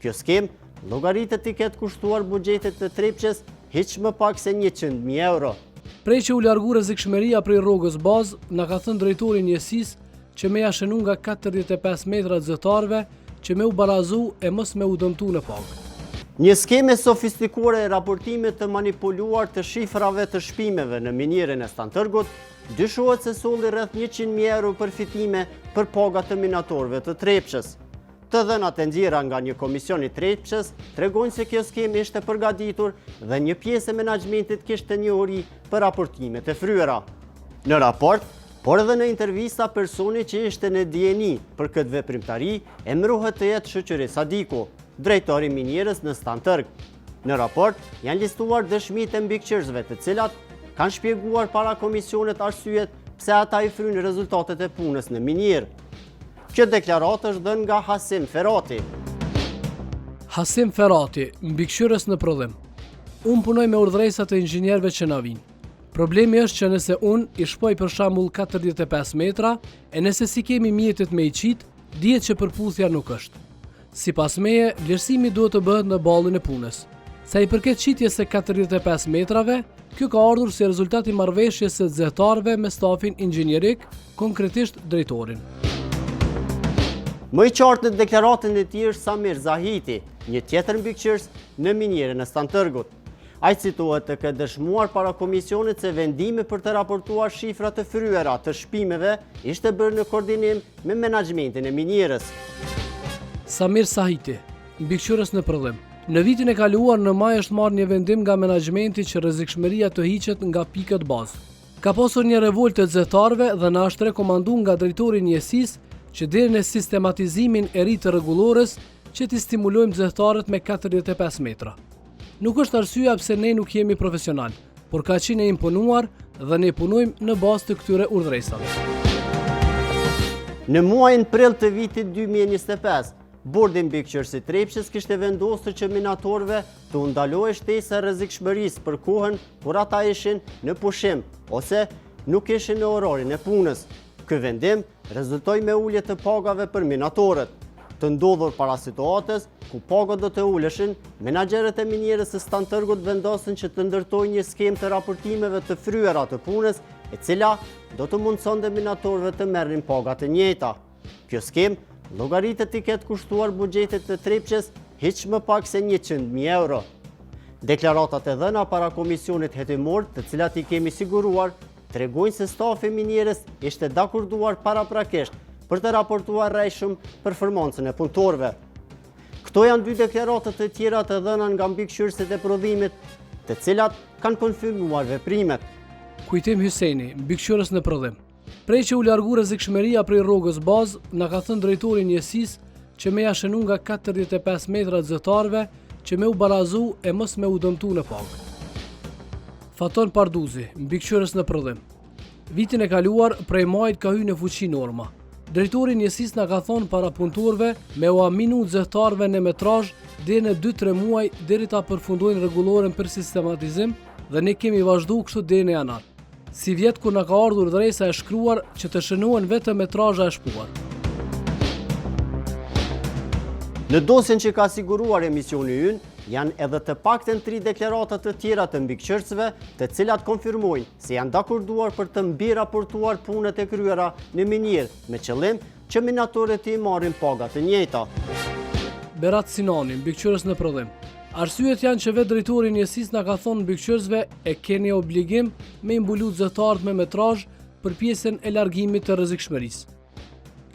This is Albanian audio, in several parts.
Kjo skemë llogaritet i ketë kushtuar buxhetit të Trepçes hiç më pak se 100.000 euro. Prej që u largu rrezikshmëria prej rrogës bazë, na ka thënë drejtori i njësisë që me ja shënu nga 45 metra zëtarve që me u barazu e mos me u dëmtu në pagë. Një skeme sofistikuar e raportimit të manipuluar të shifrave të shpimeve në minierën e Stantërgut, dyshohet se solli rreth 100.000 euro përfitime për pagat të minatorëve të Trepçes. Të dhënat e nxjerra nga një komision i Trepçes tregojnë se kjo skemë ishte përgatitur dhe një pjesë e menaxhmentit kishte njohuri për raportimet e fryera. Në raport, por edhe në intervista, personi që ishte në dijeni për këtë veprimtari emërohet të jetë Shoqëri Sadiku, drejtori i minierës në Stantërg. Në raport janë listuar dëshmitë e mbikëqyrësve të cilat kanë shpjeguar para komisionit arsyet pse ata i frynë rezultatet e punës në minierë. Kjo deklaratë është dhënë nga Hasim Ferati. Hasim Ferati, mbikëqyrës në prodhim. Unë punoj me urdhëresat e inxhinierëve që na vinë. Problemi është që nëse unë i shpoj për shembull 45 metra, e nëse si kemi mjetet me i qit, dihet që përputhja nuk është. Sipas meje, vlerësimi duhet të bëhet në ballin e punës. Sa i përket qitjes së 45 metrave, kjo ka ardhur si rezultat i marrëveshjes së zyrtarëve me stafin inxhinierik, konkretisht drejtorin. Më i qartë në deklaratën e tij është Samir Zahiti, një tjetër mbikëqyrës në minierën e Stantërgut. Ai citohet të ketë dëshmuar para komisionit se vendimi për të raportuar shifra të fryera të shpimeve ishte bërë në koordinim me menaxhmentin e minierës. Samir Zahiti, mbikëqyrës në prodhim. Në vitin e kaluar në maj është marrë një vendim nga menaxhmenti që rrezikshmëria të hiqet nga pikët bazë. Ka pasur një revoltë të zyrtarëve dhe na është rekomanduar nga drejtori i njësisë që deri në sistematizimin e ri të rregullorës që t'i stimulojmë zyrtarët me 45 metra. Nuk është arsyeja pse ne nuk jemi profesional, por ka qenë e imponuar dhe ne punojmë në bazë të këtyre urdhëresave. Në muajin prill të vitit 2025, Bordi mbikëqyrës i Trepçes kishte vendosur që minatorëve të u ndalojë shtesa e rrezikshmërisë për kohën kur ata ishin në pushim ose nuk ishin në orarin e punës. Ky vendim rezultoi me ulje të pagave për minatorët. Të ndodhur para situatës ku pagat do të uleshin, menaxherët e minierës së Stantërgut vendosën që të ndërtojnë një skemë të raportimeve të fryera të punës, e cila do të mundsonte minatorëve të merrnin paga të njëjta. Kjo skemë llogaritet i ketë kushtuar buxhetit të Trepçes hiç më pak se 100.000 euro. Deklaratat e dhëna para komisionit hetimor, të cilat i kemi siguruar, tregojnë se stafi i minierës ishte dakorduar paraprakisht për të raportuar rrejshëm performancën e punëtorëve. Këto janë dy deklaratat të tjera të dhëna nga mbikëqyrësit e prodhimit, të cilat kanë konfirmuar veprimet. Kujtim Hyseni, mbikëqyrës në prodhim. Prej që u largu rrezikshmëria prej rrogës bazë, na ka thënë drejtori i njësisë që me ja shënu nga 45 metra zyrtarëve që me u barazu e mos me u dëmtu në pagë. Faton Parduzi, mbikëqyrës në prodhim. Vitin e kaluar, prej majit ka hyrë në fuqi norma. Drejtori i njësisë na ka thonë para punëtorëve me u aminu zyrtarëve në metrazh deri në 2-3 muaj deri ta përfundojnë rregulloren për sistematizim dhe ne kemi vazhduar kështu deri në janar. Si vjet kur na ka ardhur urdhëresa e shkruar që të shënohen vetëm metrazha e shpuar. Në dosjen që ka siguruar emisioni ynë, janë edhe të paktën 3 deklarata të tjera të mbikëqyrësve, të cilat konfirmojnë se janë dakorduar për të mbi raportuar punët e kryera në minierë, me qëllim që minatorët i marrin paga të njëjta. Berat Sinani, mbikëqyrës në prodhim. Arsyet janë që vetë drejtori i njësisë na ka thonë mbikëqyrësve e keni obligim me imbulu zyrtarët me metrazh për pjesën e largimit të rrezikshmërisë.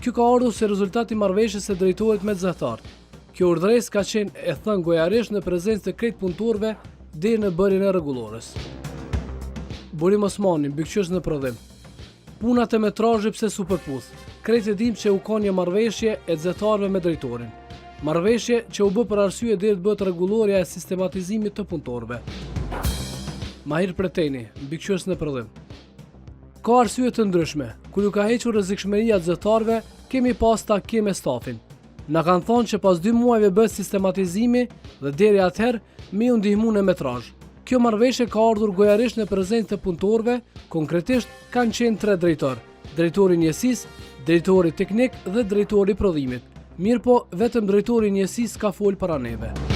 Kjo ka ardhur si rezultat i marrëveshjes së drejtorit me zyrtarët. Kjo urdhëresë ka qenë e thënë gojarisht në prezencë të krejt punëtorëve deri në bërjen e rregullorës. Burim Osmani, mbikëqyrës në prodhim. Punat e metrazhit pse superputh. Krejt e dim që u ka një marrëveshje e zyrtarëve me drejtorin. Marrëveshje që u bë për arsye deri të bëhet rregulloria e sistematizimit të punëtorëve. Mahir Preteni, mbikëqyrës në prodhim. Ka arsye të ndryshme, kur ju ka hequr rrezikshmëria të zyrtarëve, kemi pas takime me stafin. Na kanë thonë që pas 2 muajve bëhet sistematizimi dhe deri atëherë mi u ndihmu në metrazh. Kjo marrëveshje ka ardhur gojarisht në prezencë të punëtorëve, konkretisht kanë qenë 3 drejtor: drejtori i njësisë, drejtori teknik dhe drejtori i prodhimit. Mirë po, vetëm drejtori i njësisë ka folë para neve.